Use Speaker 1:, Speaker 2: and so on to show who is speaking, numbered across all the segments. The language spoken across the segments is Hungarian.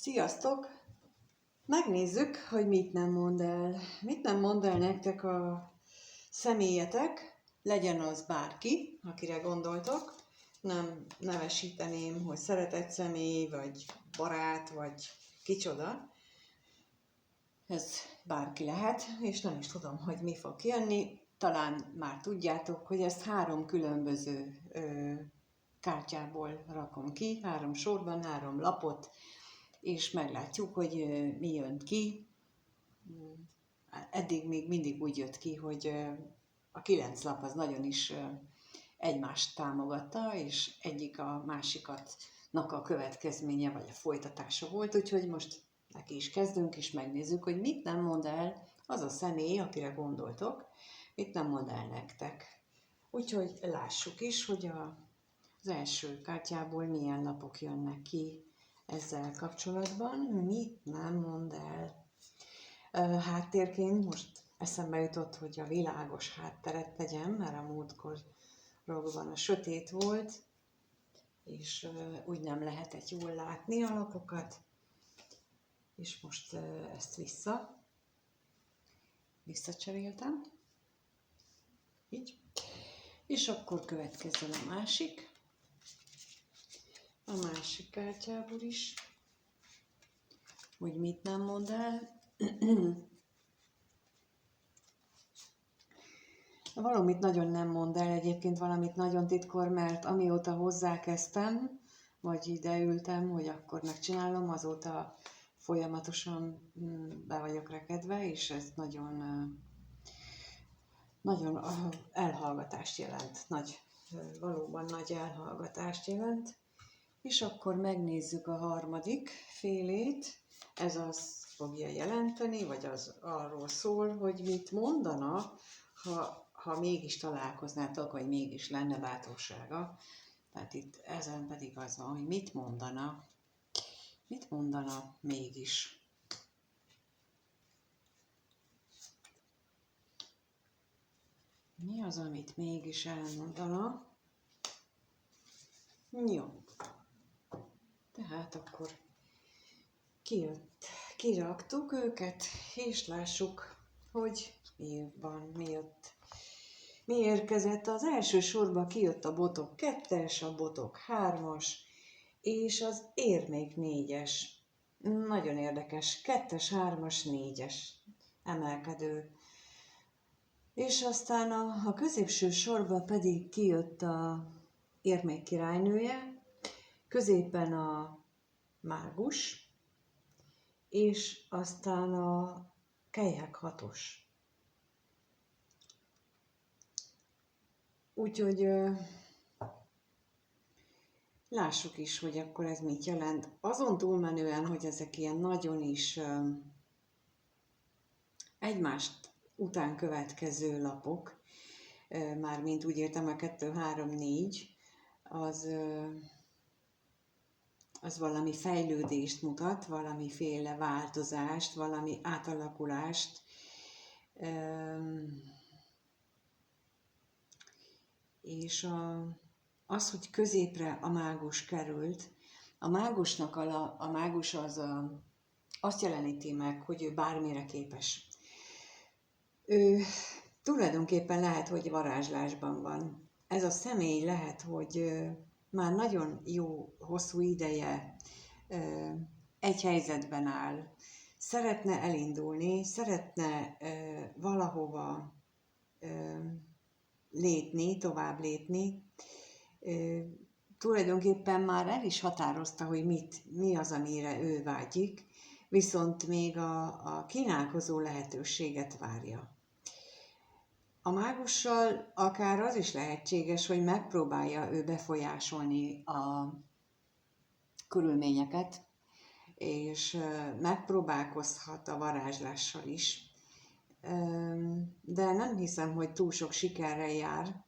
Speaker 1: Sziasztok! Megnézzük, hogy mit nem mond el. Mit nem mond el nektek a személyetek, legyen az bárki, akire gondoltok. Nem nevesíteném, hogy szeretett személy, vagy barát, vagy kicsoda. Ez bárki lehet, és nem is tudom, hogy mi fog jönni. Talán már tudjátok, hogy ezt 3 különböző kártyából rakom ki, 3 sorban, 3 lapot, és meglátjuk, hogy mi jön ki. Eddig még mindig úgy jött ki, hogy a 9 lap az nagyon is egymást támogatta, és egyik a másikatnak a következménye, vagy a folytatása volt, úgyhogy most neki is kezdünk, és megnézzük, hogy mit nem mond el az a személy, akire gondoltok, mit nem mond el nektek. Úgyhogy lássuk is, hogy az első kártyából milyen lapok jönnek ki ezzel kapcsolatban, mit nem mond el. Háttérként most eszembe jutott, hogy a világos hátteret tegyem, mert a múltkorban a sötét volt, és úgy nem lehetett jól látni a lapokat, és most ezt visszacseréltem, így, és akkor következzen a másik kártyából is, hogy mit nem mond el. Valamit nagyon nem mond el, egyébként valamit nagyon titkol, mert amióta hozzákezdtem, vagy ide ültem, hogy akkor megcsinálom, azóta folyamatosan be vagyok rekedve, és ez nagyon elhallgatást jelent, valóban nagy elhallgatást jelent. És akkor megnézzük a harmadik félét, ez azt fogja jelenteni, vagy az arról szól, hogy mit mondana, ha mégis találkoznátok, vagy mégis lenne bátorsága. Tehát itt ezen pedig az van, hogy mit mondana mégis. Mi az, amit mégis elmondana? Jó. Tehát akkor kiraktuk őket, és lássuk, hogy mi jött. Mi érkezett? Az első sorba kijött a botok 2-es, a botok 3-as, és az érmék 4-es. Nagyon érdekes. 2-es, 3-as, 4-es emelkedő. És aztán a középső sorba pedig kijött a érmék királynője, középen a mágus, és aztán a kelyhek 6-os. Úgyhogy lássuk is, hogy akkor ez mit jelent. Azon túlmenően, hogy ezek ilyen nagyon is egymást után következő lapok, mármint úgy értem a 2, 3, 4, az valami fejlődést mutat, valamiféle változást, valami átalakulást. És az, hogy középre a mágus került, a mágus az azt jeleníti meg, hogy ő bármire képes. Ő tulajdonképpen lehet, hogy varázslásban van. Ez a személy lehet, hogy már nagyon jó, hosszú ideje egy helyzetben áll. Szeretne elindulni, szeretne valahova tovább lépni. Tulajdonképpen már el is határozta, hogy mi az, amire ő vágyik, viszont még a kínálkozó lehetőséget várja. A mágussal akár az is lehetséges, hogy megpróbálja ő befolyásolni a körülményeket, és megpróbálkozhat a varázslással is. De nem hiszem, hogy túl sok sikerrel jár,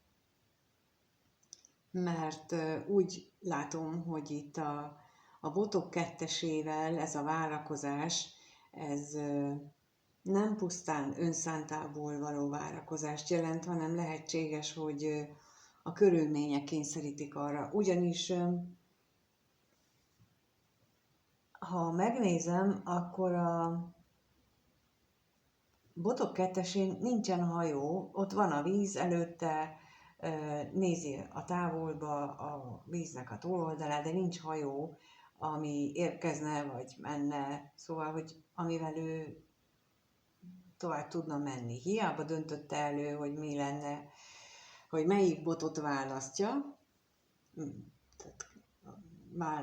Speaker 1: mert úgy látom, hogy itt a botok 2-esével ez a várakozás, ez nem pusztán önszántából való várakozást jelent, hanem lehetséges, hogy a körülmények kényszerítik arra. Ugyanis Ha megnézem, akkor a Botok kettesén nincsen hajó, ott van a víz előtte, nézi a távolba a víznek a túloldalát, de nincs hajó, ami érkezne vagy menne, szóval, hogy amivel ő tovább tudna menni. Hiába döntötte elő, hogy mi lenne, hogy melyik botot választja. Tehát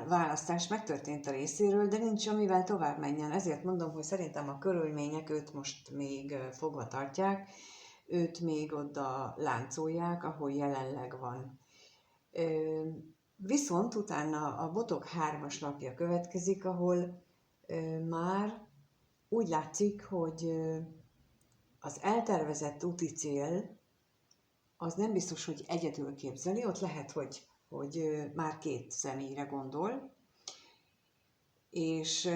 Speaker 1: választás megtörtént a részéről, de nincs amivel tovább menjen. Ezért mondom, hogy szerintem a körülmények őt most még fogva tartják, őt még oda láncolják, ahol jelenleg van. Viszont utána a Botok 3-as napja következik, ahol már úgy látszik, hogy az eltervezett úti cél az nem biztos, hogy egyedül képzeli, ott lehet, hogy már 2 személyre gondol, és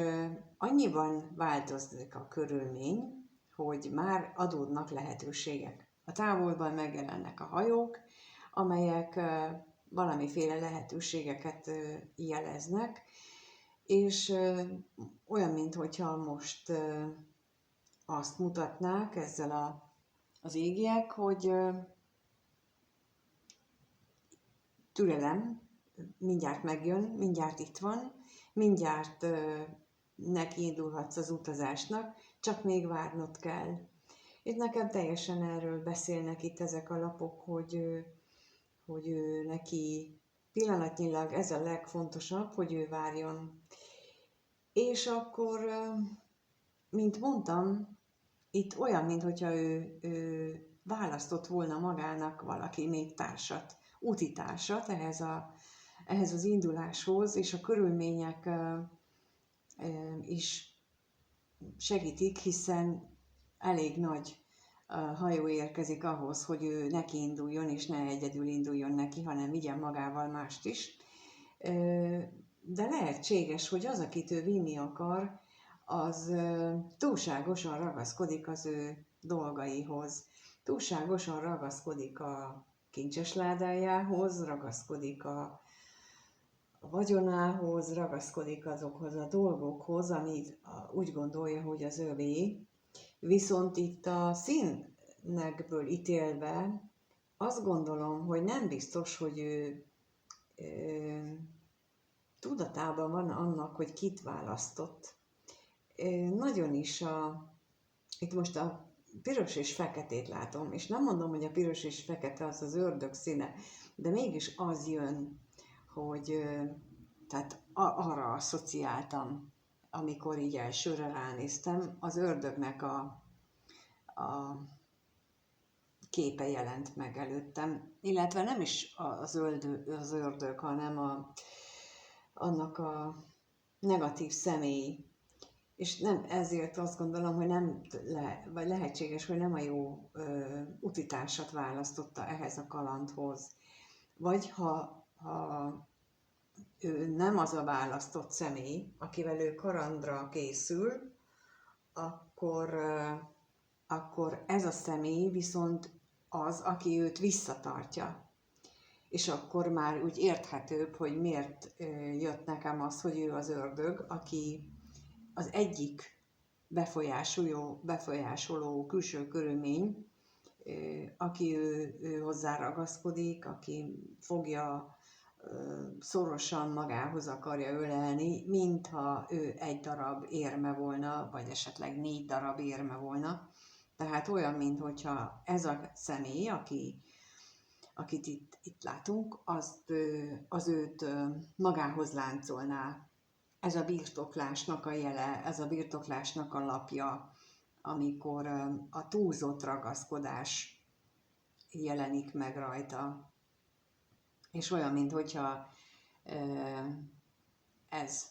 Speaker 1: annyiban változik a körülmény, hogy már adódnak lehetőségek. A távolban megjelennek a hajók, amelyek valamiféle lehetőségeket jeleznek, és olyan, mintha most azt mutatnák ezzel az égiek, hogy türelem, mindjárt megjön, mindjárt itt van, mindjárt nekiindulhatsz az utazásnak, csak még várnod kell. Itt nekem teljesen erről beszélnek itt ezek a lapok, hogy ő neki pillanatnyilag ez a legfontosabb, hogy ő várjon. És akkor, mint mondtam, itt olyan, mintha ő választott volna magának valaki még társat, úti társat ehhez az induláshoz, és a körülmények is segítik, hiszen elég nagy hajó érkezik ahhoz, hogy ő neki induljon, és ne egyedül induljon neki, hanem vigyen magával mást is. De lehetséges, hogy az, akit ő vinni akar, az túlságosan ragaszkodik az ő dolgaihoz. Túlságosan ragaszkodik a kincses ládájához, ragaszkodik a vagyonához, ragaszkodik azokhoz a dolgokhoz, amit úgy gondolja, hogy az övé. Viszont itt a színekből ítélve azt gondolom, hogy nem biztos, hogy ő tudatában van annak, hogy kit választott. Nagyon is itt most a piros és feketét látom, és nem mondom, hogy a piros és fekete az az ördög színe, de mégis az jön, hogy tehát arra asszociáltam, amikor így elsőre ránéztem, az ördögnek a képe jelent meg előttem, illetve nem is az ördög, hanem annak a negatív személy. És nem ezért azt gondolom, hogy vagy lehetséges, hogy nem a jó utitársat választotta ehhez a kalandhoz. Vagy ha ő nem az a választott személy, akivel ő kalandra készül, akkor ez a személy viszont az, aki őt visszatartja. És akkor már úgy érthetőbb, hogy miért jött nekem az, hogy ő az ördög, aki az egyik befolyásoló külső körülmény, aki ő hozzá ragaszkodik, aki fogja szorosan magához akarja ölelni, mintha ő egy darab érme volna, vagy esetleg 4 darab érme volna. Tehát olyan, mintha ez a személy, akit itt látunk, az őt magához láncolná. Ez a birtoklásnak a jele, ez a birtoklásnak a lapja, amikor a túlzott ragaszkodás jelenik meg rajta. És olyan, mintha ez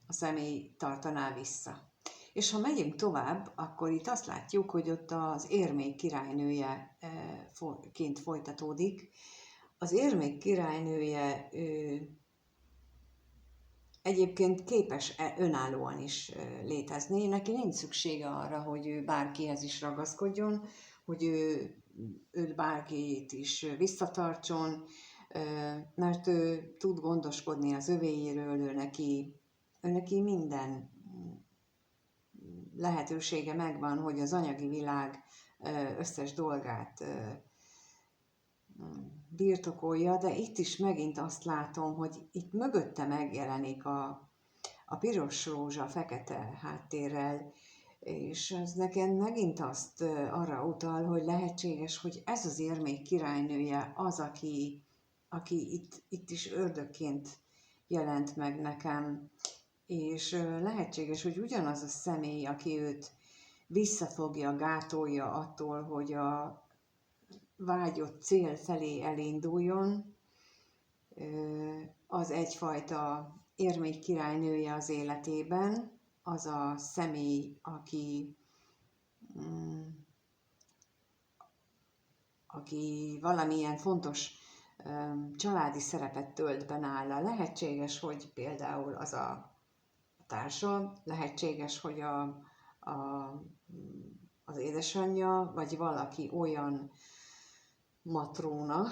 Speaker 1: a személy tartaná vissza. És ha megyünk tovább, akkor itt azt látjuk, hogy ott az érmék királynőjeként folytatódik. Az érmék királynője egyébként képes önállóan is létezni. Neki nincs szüksége arra, hogy ő bárkihez is ragaszkodjon, hogy őt bárkit is visszatartson, mert ő tud gondoskodni az övéiről, ő neki neki minden lehetősége megvan, hogy az anyagi világ összes dolgát birtokolja, de itt is megint azt látom, hogy itt mögötte megjelenik a piros rózsa fekete háttérrel, és ez nekem megint azt arra utal, hogy lehetséges, hogy ez az érmék királynője az, aki itt is ördögként jelent meg nekem, és lehetséges, hogy ugyanaz a személy, aki őt visszafogja, gátolja attól, hogy a vágyott cél felé elinduljon, az egyfajta érmék királynője az életében, az a személy, aki valamilyen fontos családi szerepet tölt be nála. Lehetséges, hogy például az a társa, lehetséges, hogy az édesanyja, vagy valaki olyan matróna,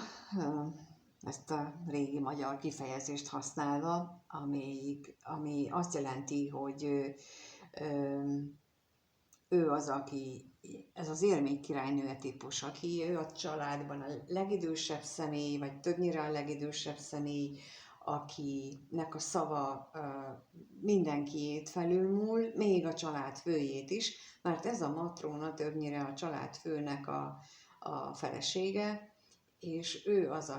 Speaker 1: ezt a régi magyar kifejezést használva, ami azt jelenti, hogy ő az, aki, ez az érmék királynője típus, aki ő a családban a legidősebb személy, vagy többnyire a legidősebb személy, akinek a szava mindenkiét felülmúl, még a család főjét is, mert ez a matróna többnyire a család főnek a felesége, és ő az,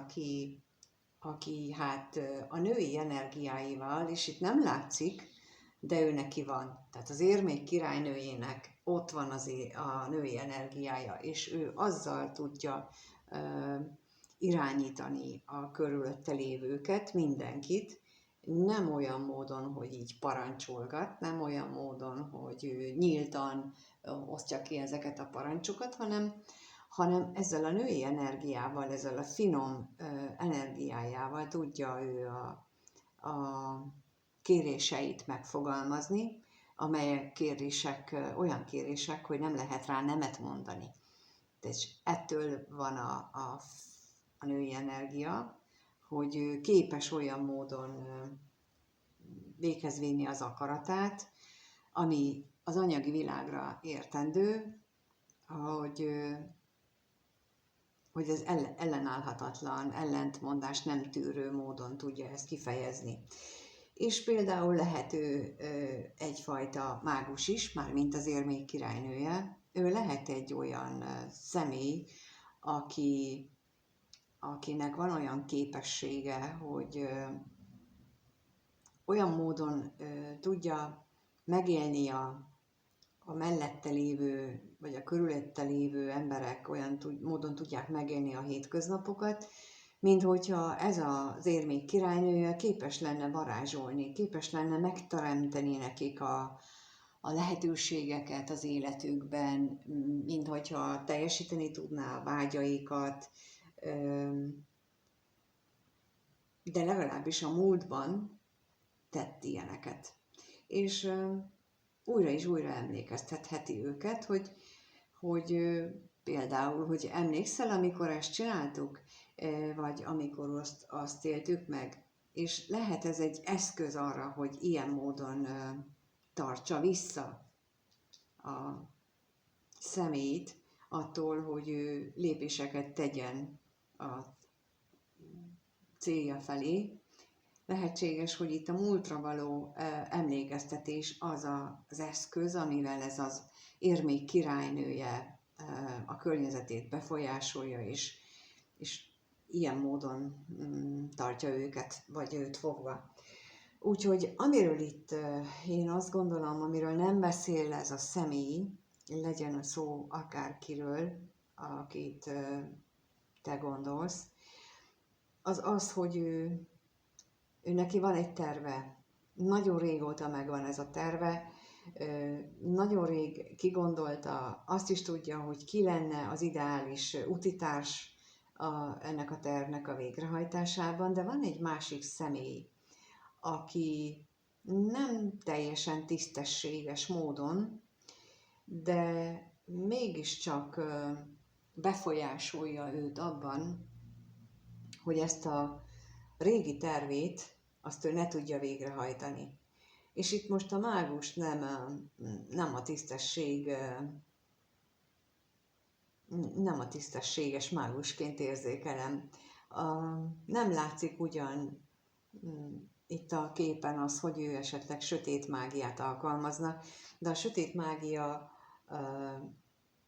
Speaker 1: aki hát a női energiáival, és itt nem látszik, de ő neki van. Tehát az érmék királynőjének ott van a női energiája, és ő azzal tudja irányítani a körülötte lévőket, mindenkit, nem olyan módon, hogy így parancsolgat, nem olyan módon, hogy ő nyíltan osztja ki ezeket a parancsokat, hanem ezzel a női energiával, ezzel a finom energiájával tudja ő a kéréseit megfogalmazni, amelyek olyan kérések, hogy nem lehet rá nemet mondani. És ettől van a női energia, hogy ő képes olyan módon véghez vinni az akaratát, ami az anyagi világra értendő, hogy az ellenállhatatlan, ellentmondást nem tűrő módon tudja ezt kifejezni. És például lehet ő egyfajta mágus is, mármint az érmék királynője. Ő lehet egy olyan személy, akinek van olyan képessége, hogy olyan módon tudja megélni a mellette lévő, vagy a körülötte lévő emberek olyan módon tudják megélni a hétköznapokat, mint hogyha ez az érmék királynője képes lenne varázsolni, képes lenne megteremteni nekik a lehetőségeket az életükben, mint hogyha teljesíteni tudná a vágyaikat, de legalábbis a múltban tett ilyeneket. És újra és újra emlékeztetheti őket, hogy például, hogy emlékszel, amikor ezt csináltuk, vagy amikor azt éltük meg. És lehet ez egy eszköz arra, hogy ilyen módon tartsa vissza a személyt attól, hogy ő lépéseket tegyen a célja felé. Lehetséges, hogy itt a múltra való emlékeztetés az az eszköz, amivel ez az érmék királynője a környezetét befolyásolja, és ilyen módon tartja őket, vagy őt fogva. Úgyhogy amiről itt én azt gondolom, amiről nem beszél ez a személy, legyen a szó akárkiről, akit te gondolsz, az az, hogy ő neki van egy terve. Nagyon régóta megvan ez a terve, nagyon rég kigondolta, azt is tudja, hogy ki lenne az ideális utitárs ennek a tervnek a végrehajtásában, de van egy másik személy, aki nem teljesen tisztességes módon, de mégiscsak befolyásolja őt abban, hogy ezt a régi tervét azt ő ne tudja végrehajtani. És itt most a mágus nem a tisztesség, nem a tisztességes mágusként érzékelem. Nem látszik ugyan itt a képen az, hogy ő esetleg sötét mágiát alkalmazna, de a sötét mágia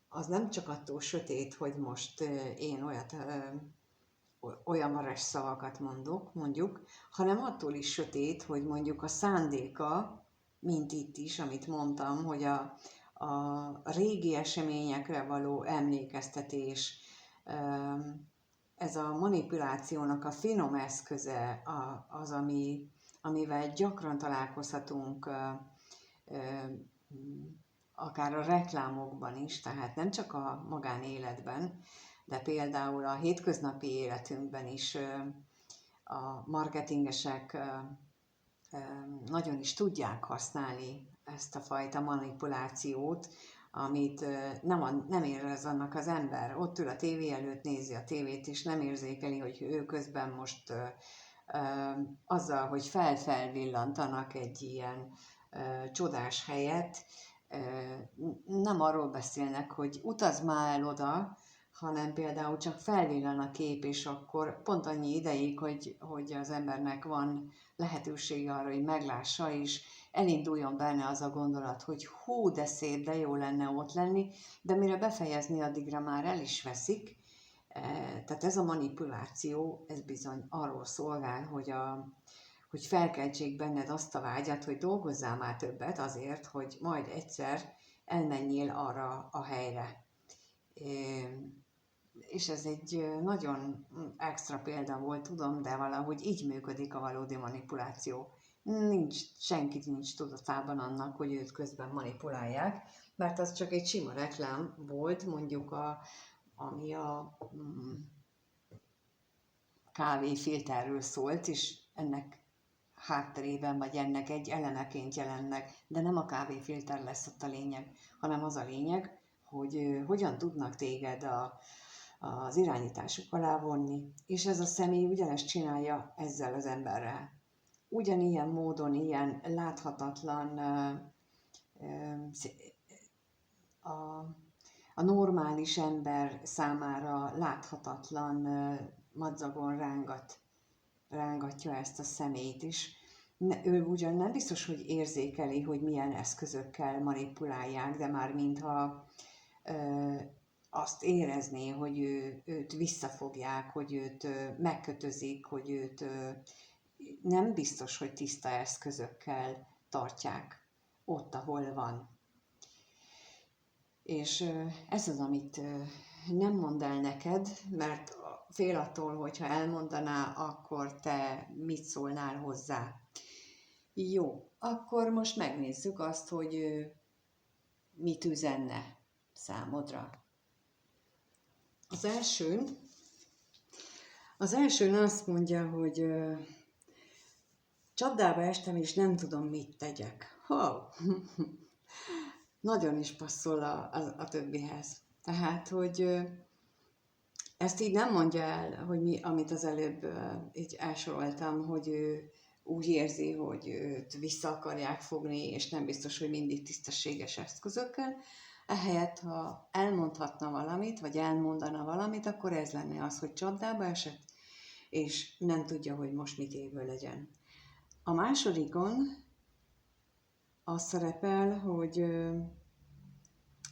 Speaker 1: az nem csak attól sötét, hogy most én olyan maras szavakat mondjuk, hanem attól is sötét, hogy mondjuk a szándéka, mint itt is, amit mondtam, hogy a régi eseményekre való emlékeztetés, ez a manipulációnak a finom eszköze az, amivel gyakran találkozhatunk, akár a reklámokban is, tehát nem csak a magánéletben, de például a hétköznapi életünkben is a marketingesek nagyon is tudják használni ezt a fajta manipulációt, amit nem érez annak az ember. Ott ül a tévé előtt, nézi a tévét, és nem érzékeli, hogy ő közben most azzal, hogy felvillantanak egy ilyen csodás helyet, nem arról beszélnek, hogy utazz már el oda, hanem például csak felvillan a kép, és akkor pont annyi ideig, hogy az embernek van lehetősége arra, hogy meglássa, és elinduljon benne az a gondolat, hogy hú, de szép, de jó lenne ott lenni, de mire befejezni, addigra már el is veszik. Tehát ez a manipuláció, ez bizony arról szolgál, hogy felkeltsék benned azt a vágyat, hogy dolgozzál már többet azért, hogy majd egyszer elmenjél arra a helyre. És ez egy nagyon extra példa volt, tudom, de valahogy így működik a valódi manipuláció. Senkit nincs tudatában annak, hogy őt közben manipulálják, mert az csak egy sima reklám volt, mondjuk ami a kávéfilterről szólt, és ennek hátterében, vagy ennek egy elemeként jelennek, de nem a kávéfilter lesz ott a lényeg, hanem az a lényeg, hogy hogyan tudnak téged az irányításuk alá vonni, és ez a személy ugyanezt csinálja ezzel az emberrel. Ugyanilyen módon, ilyen láthatatlan, a normális ember számára láthatatlan madzagon rángatja ezt a személyt is. Ő ugyan nem biztos, hogy érzékeli, hogy milyen eszközökkel manipulálják, de már mintha azt érezné, hogy őt visszafogják, hogy őt megkötözik, hogy őt nem biztos, hogy tiszta eszközökkel tartják ott, ahol van. És ez az, amit nem mond el neked, mert fél attól, hogyha elmondaná, akkor te mit szólnál hozzá. Jó, akkor most megnézzük azt, hogy mit üzenne számodra. Az elsőn azt mondja, hogy csapdába estem, és nem tudom, mit tegyek. Nagyon is passzol a többihez. Tehát, hogy ezt így nem mondja el, hogy amit az előbb így elsoroltam, hogy ő úgy érzi, hogy őt vissza akarják fogni, és nem biztos, hogy mindig tisztességes eszközökkel. Ehelyett, ha elmondhatna valamit, vagy elmondana valamit, akkor ez lenne az, hogy csapdába esett, és nem tudja, hogy most mit évő legyen. A másodikon az szerepel, hogy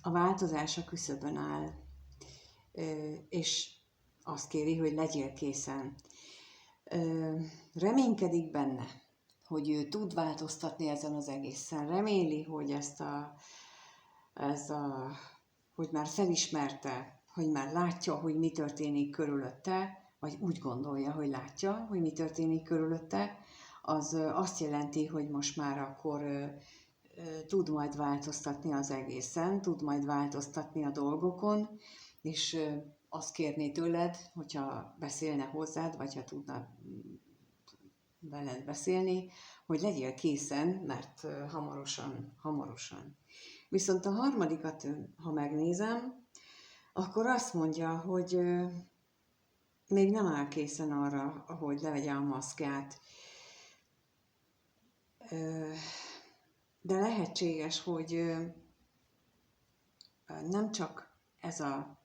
Speaker 1: a változás a küszöbön áll, és azt kéri, hogy legyél készen. Reménykedik benne, hogy ő tud változtatni ezen az egészen. Reméli, hogy hogy már felismerte, hogy már látja, hogy mi történik körülötte, vagy úgy gondolja, hogy látja, hogy mi történik körülötte, az azt jelenti, hogy most már akkor tud majd változtatni az egészen, tud majd változtatni a dolgokon, és azt kérné tőled, hogyha beszélne hozzád, vagy ha tudna veled beszélni, hogy legyél készen, mert hamarosan. Viszont a harmadikat, ha megnézem, akkor azt mondja, hogy még nem áll készen arra, hogy levegye a maszkját. de lehetséges, hogy nem csak ez a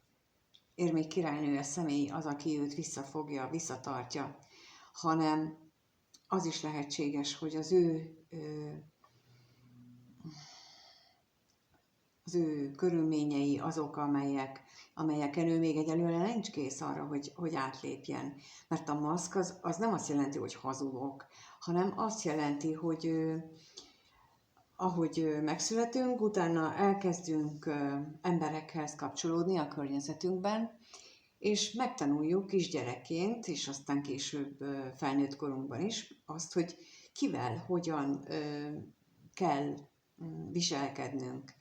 Speaker 1: érmék királynője személy az, aki őt visszafogja, visszatartja, hanem az is lehetséges, hogy az ő körülményei azok, amelyeken ő még egyelőre nincs kész arra, hogy átlépjen. Mert a maszk az nem azt jelenti, hogy hazugok, hanem azt jelenti, hogy ahogy megszületünk, utána elkezdünk emberekhez kapcsolódni a környezetünkben, és megtanuljuk kisgyerekként, és aztán később felnőtt korunkban is azt, hogy kivel, hogyan kell viselkednünk.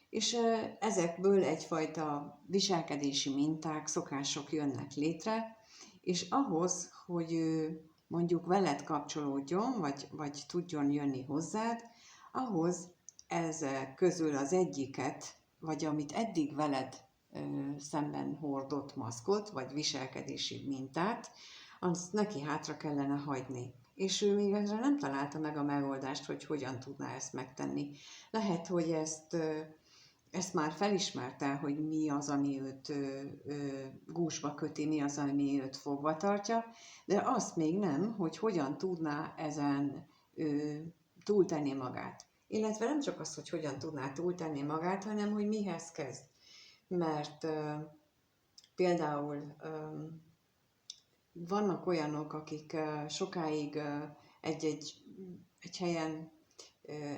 Speaker 1: És ezekből egyfajta viselkedési minták, szokások jönnek létre, és ahhoz, hogy mondjuk veled kapcsolódjon, vagy tudjon jönni hozzád, ahhoz ezek közül az egyiket, vagy amit eddig veled szemben hordott maszkot, vagy viselkedési mintát, azt neki hátra kellene hagyni. És ő még ezre nem találta meg a megoldást, hogy hogyan tudná ezt megtenni. Lehet, hogy ezt már felismerte, hogy mi az, ami őt gúzsba köti, mi az, ami őt fogva tartja, de azt még nem, hogy hogyan tudná ezen túltenni magát. Illetve nem csak az, hogy hogyan tudná túltenni magát, hanem hogy mihez kezd. Mert például vannak olyanok, akik sokáig egy helyen,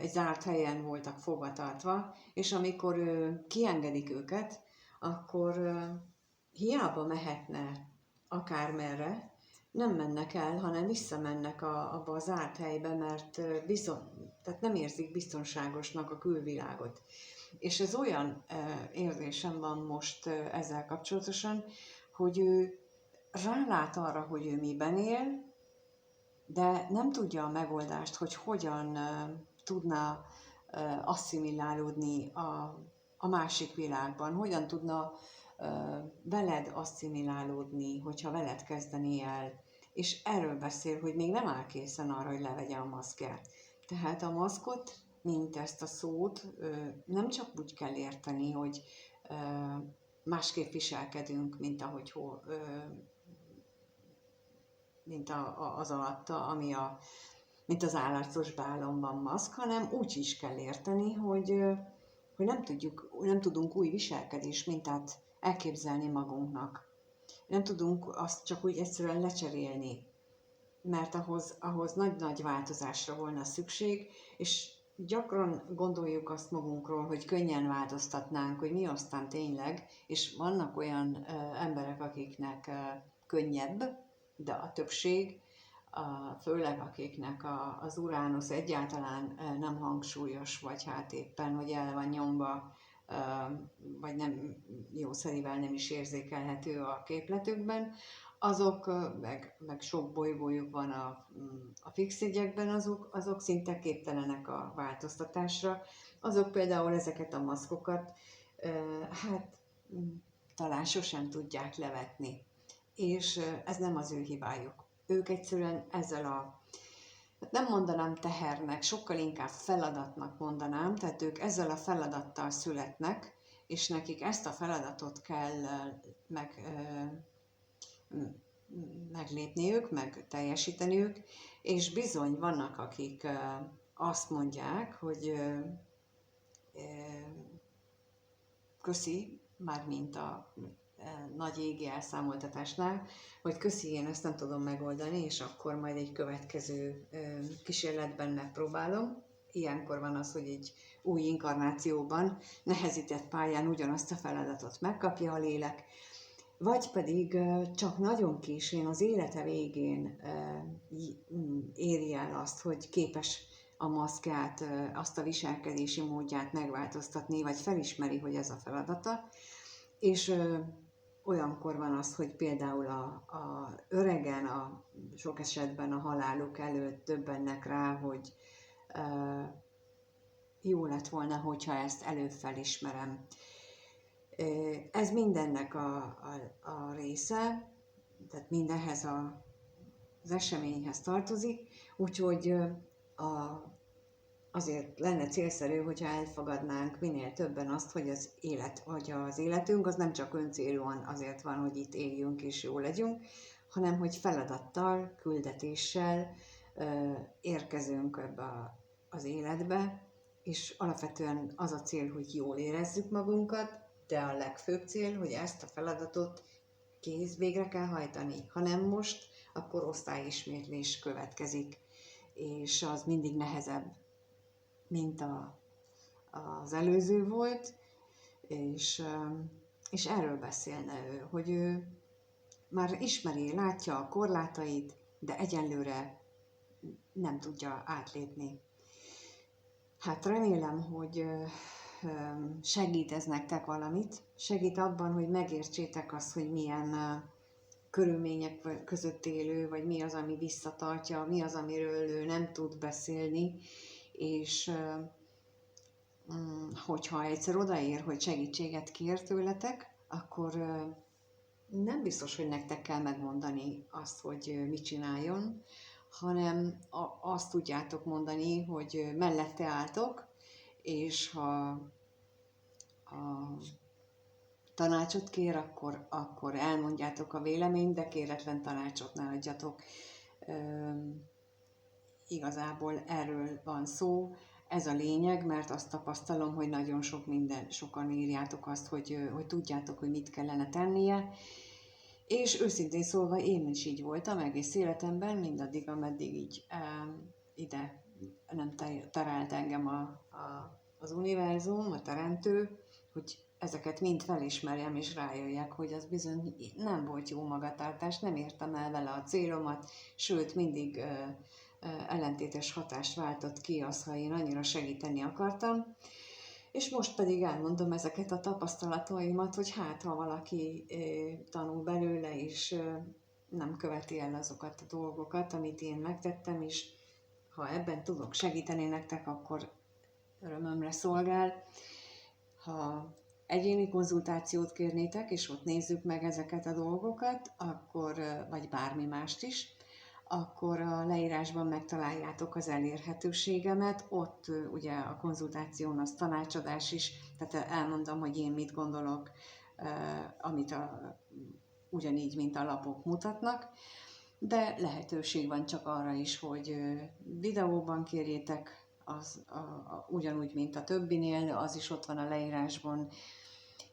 Speaker 1: egy zárt helyen voltak fogvatartva, és amikor kiengedik őket, akkor hiába mehetne akármerre, nem mennek el, hanem visszamennek abba a zárt helybe, mert tehát nem érzik biztonságosnak a külvilágot. És ez olyan érzésem van most ezzel kapcsolatosan, hogy ő rálát arra, hogy ő miben él, de nem tudja a megoldást, hogy hogyan tudna asszimilálódni a másik világban, hogyan tudna veled asszimilálódni, hogyha veled kezdeni el. És erről beszél, hogy még nem áll készen arra, hogy levegye a maszkját. Tehát a maszkot, mint ezt a szót, nem csak úgy kell érteni, hogy másképp viselkedünk, mint az alatta, mint az állarcos bálonban maszk, hanem úgy is kell érteni, hogy nem tudunk új viselkedés mintát elképzelni magunknak. Nem tudunk azt csak úgy egyszerűen lecserélni, mert ahhoz nagy-nagy változásra volna szükség, és gyakran gondoljuk azt magunkról, hogy könnyen változtatnánk, hogy mi aztán tényleg, és vannak olyan emberek, akiknek könnyebb, de a többség, főleg akiknek az Uránusz egyáltalán nem hangsúlyos, vagy hát éppen, hogy el van nyomva, vagy nem jószerivel nem is érzékelhető a képletükben, azok, meg sok bolygójuk van a fix jegyekben, azok szinte képtelenek a változtatásra. Azok például ezeket a maszkokat, hát talán sosem tudják levetni. És ez nem az ő hibájuk. Ők egyszerűen nem mondanám tehernek, sokkal inkább feladatnak mondanám, tehát ők ezzel a feladattal születnek, és nekik ezt a feladatot kell meglépniük, meg teljesíteniük, és bizony vannak, akik azt mondják, hogy köszi, mármint a nagy égi elszámoltatásnál, hogy köszi, én ezt nem tudom megoldani, és akkor majd egy következő kísérletben megpróbálom. Ilyenkor van az, hogy egy új inkarnációban, nehezített pályán ugyanazt a feladatot megkapja a lélek, vagy pedig csak nagyon későn, az élete végén éri el azt, hogy képes a maszkját, azt a viselkedési módját megváltoztatni, vagy felismeri, hogy ez a feladata, és olyankor van az, hogy például a öregen, sok esetben a haláluk előtt döbbennek rá, hogy jó lett volna, hogyha ezt előbb felismerem. Ez mindennek a része, tehát mindenhez az eseményhez tartozik, úgyhogy azért lenne célszerű, hogyha elfogadnánk minél többen azt, hogy az élet, vagy az életünk az nem csak öncélúan azért van, hogy itt éljünk és jó legyünk, hanem hogy feladattal, küldetéssel érkezünk ebbe az életbe, és alapvetően az a cél, hogy jól érezzük magunkat, de a legfőbb cél, hogy ezt a feladatot végre kell hajtani. Ha nem most, akkor osztályismétlés következik, és az mindig nehezebb, mint az előző volt, és erről beszélne ő, hogy ő már ismeri, látja a korlátait, de egyenlőre nem tudja átlépni. Hát remélem, hogy segít ez nektek valamit, segít abban, hogy megértsétek azt, hogy milyen körülmények között élő, vagy mi az, ami visszatartja, mi az, amiről ő nem tud beszélni, és hogyha egyszer odaér, hogy segítséget kér tőletek, akkor nem biztos, hogy nektek kell megmondani azt, hogy mit csináljon, hanem azt tudjátok mondani, hogy mellette álltok, és ha a tanácsot kér, akkor elmondjátok a véleményt, de kéretlen tanácsot ne adjatok. Igazából erről van szó, ez a lényeg, mert azt tapasztalom, hogy nagyon sokan írjátok azt, hogy tudjátok, hogy mit kellene tennie, és őszintén szólva én is így voltam egész életemben, mindaddig, ameddig így ide nem talált engem az univerzum, a teremtő, hogy ezeket mind felismerjem és rájöjjek, hogy az bizony nem volt jó magatartás, nem értem el vele a célomat, sőt mindig ellentétes hatást váltott ki az, ha én annyira segíteni akartam. És most pedig elmondom ezeket a tapasztalataimat, hogy hát, ha valaki tanul belőle, és nem követi el azokat a dolgokat, amit én megtettem, és ha ebben tudok segíteni nektek, akkor örömömre szolgál. Ha egyéni konzultációt kérnétek, és ott nézzük meg ezeket a dolgokat, akkor, vagy bármi mást is, akkor a leírásban megtaláljátok az elérhetőségemet, ott ugye a konzultáción az tanácsadás is, tehát elmondom, hogy én mit gondolok, amit ugyanígy, mint a lapok mutatnak, de lehetőség van csak arra is, hogy videóban kérjétek, ugyanúgy, mint a többinél, az is ott van a leírásban,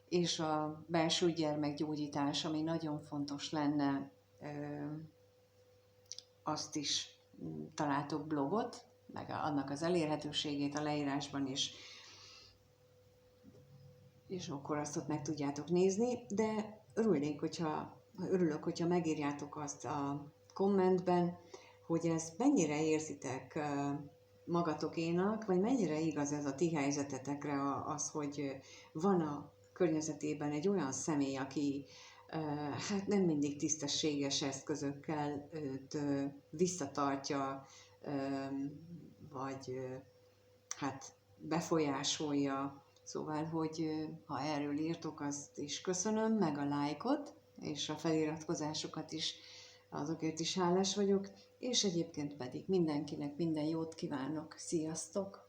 Speaker 1: és a belső gyermekgyógyítás, ami nagyon fontos lenne, azt is találtok blogot, meg annak az elérhetőségét a leírásban is, és akkor azt ott meg tudjátok nézni, de örülök, hogyha megírjátok azt a kommentben, hogy ez mennyire érzitek magatokénak, vagy mennyire igaz ez a ti helyzetetekre az, hogy van a környezetében egy olyan személy, aki hát nem mindig tisztességes eszközökkel őt visszatartja, vagy hát befolyásolja. Szóval, hogy ha erről írtok, azt is köszönöm, meg a lájkot, és a feliratkozásokat is, azokért is hálás vagyok, és egyébként pedig mindenkinek minden jót kívánok. Sziasztok!